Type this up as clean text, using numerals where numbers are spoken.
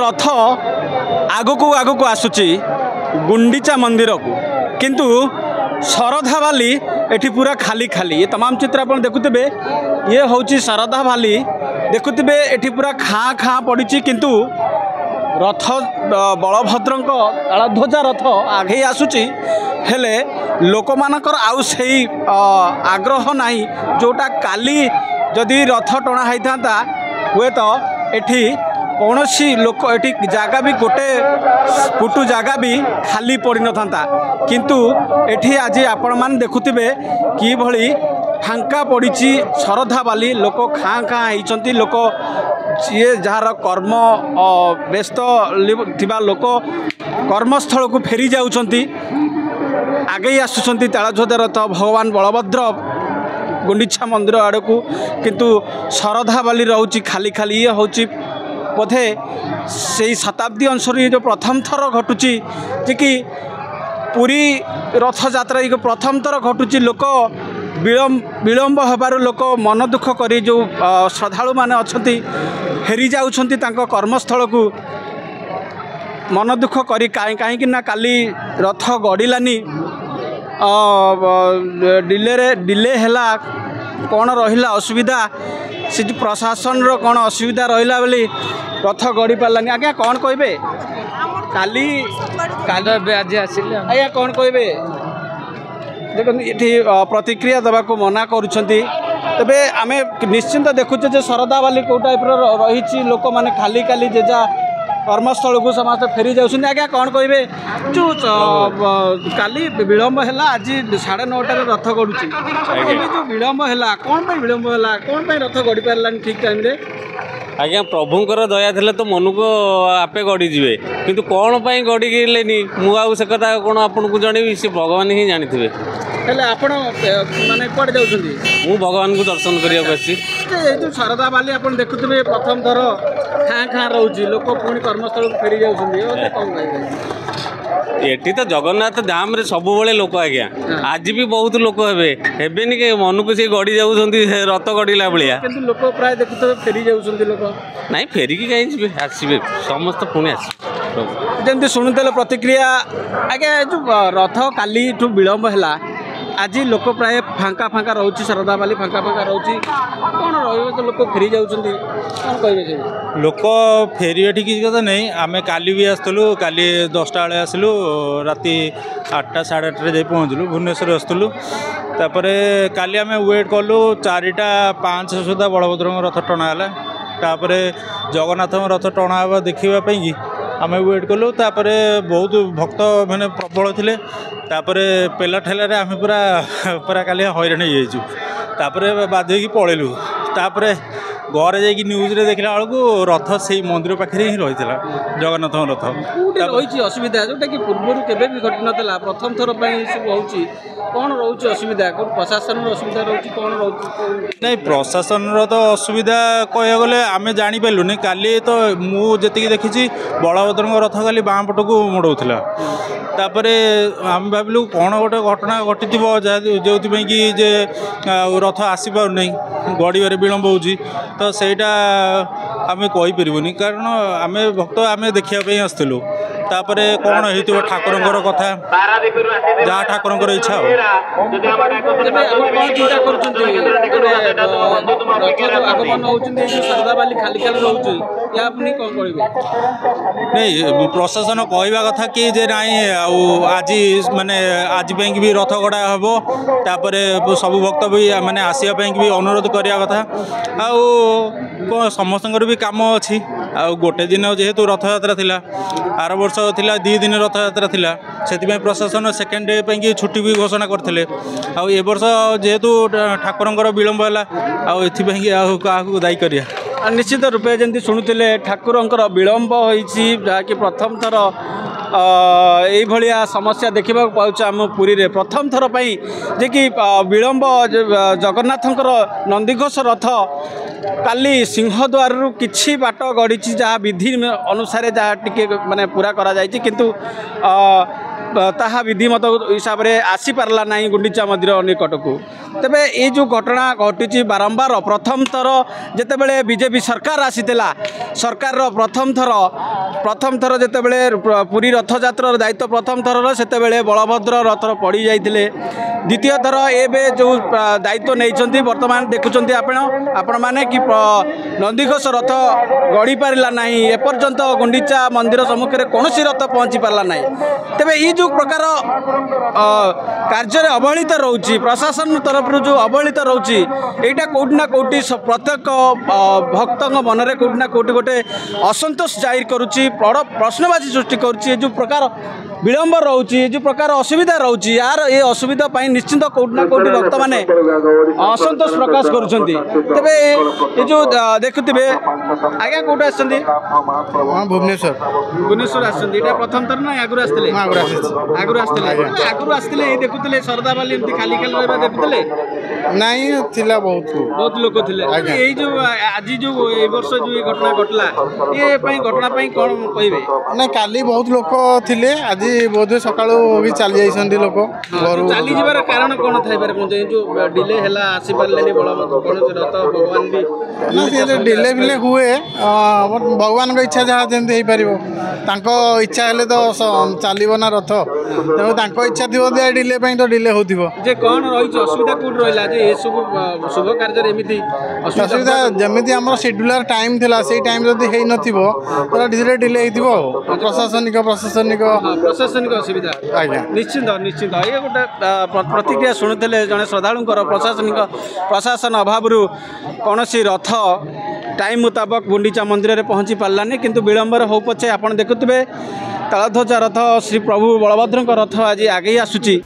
रथ आगको आगको आसुची गुंडीचा मंदिर को किंतु शरधा वाली एठी पूरा खाली खाली ये तमाम चित्र आप देखुते ये हूँ शरधा वाली देखुते एठी पूरा खाँ खाँ पड़ी किंतु रथ बलभद्र तालध्वजा रथ आगे आसुची हेले लोक मानकर आउ से आग्रह नहीं जोटा काली जदि रथ टणा होता हुए तो एठी कौन सी लोक एठी जगह भी गोटे फुटू जगह भी खाली पड़ न था किंतु एठी आज आपण मान देखुथिबे कि भली फांका पड़ी शरधा वाली लोक खाँ खाँ होती लोक ये जार कर्म व्यस्त थिबा लोक कर्मस्थल को फेरी जाउछंती आगे आसुछंती तालध्वजा रथ भगवान बलभद्र गुंडीचा मंदिर आड़ को किंतु शरधा वाली रोची खाली खाली ये हूँ बोधे से शताब्दी अनुसार ये जो प्रथम थर घटुची जे कि पुरी रथ यात्रा ये प्रथम थर घटुची लोक विलंब होबार लोक मन दुख करी जो श्रद्धालु माने अछंती फेरी जाउछंती तांको कर्मस्थल को मन दुख करी कहीं ना काली रथ गड़िलानी डिले हैला कौन रहिला असुविधा से प्रशासन रो कौन असुविधा रहिला बोली रथ गड़ी पारानी आज्ञा कौन कहबे काली काली आज आसिले आज्ञा कौन कहबे देखो ये प्रतिक्रिया देवा को मना करुछंती तबे आमे निश्चिंत देखुचे जे शरदा वाली को टाइप रही लोक माने खाली खाली जेजा कर्मस्थल को समस्त फेरी जाऊँ आज्ञा कौन कहे जो काली विलंब है आज 9:30 रथ गड़ुची जो विलंब है कौन विलंब है कौन रथ गड़ी पारानी ठीक टाइम रे आज्ञा प्रभुंकर दया थे तो मन को आपे गड़ी जीवे किंतु कौन पाई गड़ी गलेनी मुझे कथा कौन आपन को जन सी भगवान ही जानी थे आपण माने कौन जाऊँगी मु भगवान को दर्शन करने जो शरदा बाली आप देखुए प्रथम थर खाँ खाँ रोचे लोक पुणी कर्मस्थल को फेरी जाऊँगी कौन कहे एटी तो जगन्नाथ धाम रे सब बड़े लोक आज्ञा आज भी बहुत लोक हेबेनि के मन को सी गड़ी जाऊँगी रथ गड़िला भाया लोक प्राय देखुए फेरी जाऊँगी लोक नाई फेरिकी कहीं जी आसवे समस्त पुणी आस जमी शुणुले प्रतिक्रिया आज्ञा जो रथ काली विलंब है आज लोक प्राय फांका फांका रोचे शरदा बाली फांका फांका रोचे कौन रही लोक फेरी जाऊँगी कौन कहे लोक फेरिया ठीक कथा नहीं आम काली भी आसलु काली 10टा बेले आसलु राति 8टा 8:30 जाए पहुँचलु भुवनेश्वर आसलु तापर काली आम वेट कलु 4:05 सुधा बलभद्र रथ टणाला तापर जगन्नाथ रथ टणा देखापी आम वेट कलु तापर बहुत भक्त मैंने प्रबल थे तापर पेला ठेलारे आम पूरा पूरा काली हैरान हो तापर बाध्य पलैलु तापर घर जा न्यूज रे देखला बेलू रथ से मंदिर पाखे ही रही जगन्नाथ रथ रही असुविधा जोटा कि पूर्व केवे भी घटी नाला प्रथम थर सब हो कौन रोचे असुविधा कौन प्रशासन असुविधा रोचे कौन रोचे नहीं प्रशासन तो असुविधा कह गले आम जापारूनी काली तो मुझे देखी बलभद्र रथ खाली बाँ पट को मोड़ला तापर आम भाविलु कौन गोटे घटना घटी जो कि जे रथ आसीपार नहीं गड़े विलंब हो तो सहीटा आम कहीपरूनी कारण आम भक्त आम देखापी आसलु तापर कौन हो ठाकुर कथा जहाँ ठाकुर इच्छा नहीं प्रशासन कहवा कथा कि जे नाई आज माने आज भी रथ गड़ा हम तापर सब भक्त भी माने आसवाई भी अनुरोध करवा कथा आ समस्त भी काम अच्छी आ गोटे दिन जेहेतु रथ यात्रा थिला आर वर्ष थिला 2 दिन रथ यात्रा थिला से प्रशासन सेकेंड डे पे छुट्टी भी घोषणा करते ए वर्ष जेहेतु ठाकुर विलंब है क्या दायी करिया निश्चित रूपे जमी शुणुले ठाकुर विलंब होकि प्रथम थर यह समस्या देखा पाँच आम पुरी रे प्रथम थर पर जे कि विलंब जगन्नाथंकर नंदीघोष रथ काली सिंहद्वार किछि बाट गड़ी जहाँ विधि अनुसार जहाँ टिके माने पूरा करा जायछि किंतु ताहा विधिमत हिसाब से आसी पारला नहीं गुंडीचा मंदिर निकट को तेबे ये जो घटना घटी बारंबार प्रथम थर जितेबले बीजेपी सरकार आसीला सरकार प्रथम थर प्रथम थर जितेबले पुरी रथयात्रार दायित्व प्रथम थर से बलभद्र रथर पड़ी जाते द्वितीय थर एवं जो दायित्व नहीं बर्तमान देखुं आपण मैंने कि नंदीघोष रथ गढ़ी पारा ना एपर्यंत गुंडीचा मंदिर सम्मुखें कौन रथ पहुँची पारा ना तेरे ये जो प्रकार कार्य अवहेलित रोचे प्रशासन तरफ जो अवहेलित रोचे यहाँ कौटिना कौटि प्रत्येक भक्त मन में कौटिना कौटि गोटे असंतोष जाहिर करुच्ची बड़ प्रश्नवाची सृष्टि करुच्ची जो प्रकार विलंब रोचे जो प्रकार असुविधा रोचे यार ये असुविधा निश्चिंत कौटिना कौटि भक्त मैंने असंतोष प्रकाश करुँच तेरे ये जो देखुवे आज्ञा कौट आस भुवनेश्वर भुवनेश्वर आसटा प्रथम थर ना आगुरी आसते आगुरी आसते देखुले शरदा बाली एमती खाली खाली रहा देखुले नहीं थिला बहुत लोग थे ये जो आज जो वर्ष जो ये घटना घटला ये घटना कौन कहे ना काली बहुत लोग थिले आज बोधे सका भी चली जाइए लोग चली जावर कारण कौन थे जो डिले है आसी पारे बलभद्र कौन रथ भगवान भी ना डिले फिले हुए भगवान को इच्छा जहाँ जमी हो पार इच्छा हेल्ले तो चलो ना रथ तेणु इच्छा थी डिले तो डिले हो कौन रही असुविधा कौट रहा ये सब शुभ कार्य एमती असुविधा जमी आम शेड्यूलर टाइम थिला से टाइम जब है तो धीरे डिले हो प्रशासनिक असुविधा आज्ञा निश्चिंत निश्चिंत ये गोटे प्रतिक्रिया शुणुले जड़े श्रद्धालुंर प्रशासन अभाव कौन रथ टाइम मुताबक गुंडीचा मंदिर में पहुँची पारानी किंतु विलंबर हो पछे आप देखुवे तालध्वजा रथ श्री प्रभु बलभद्र रथ आज आगे आसूची।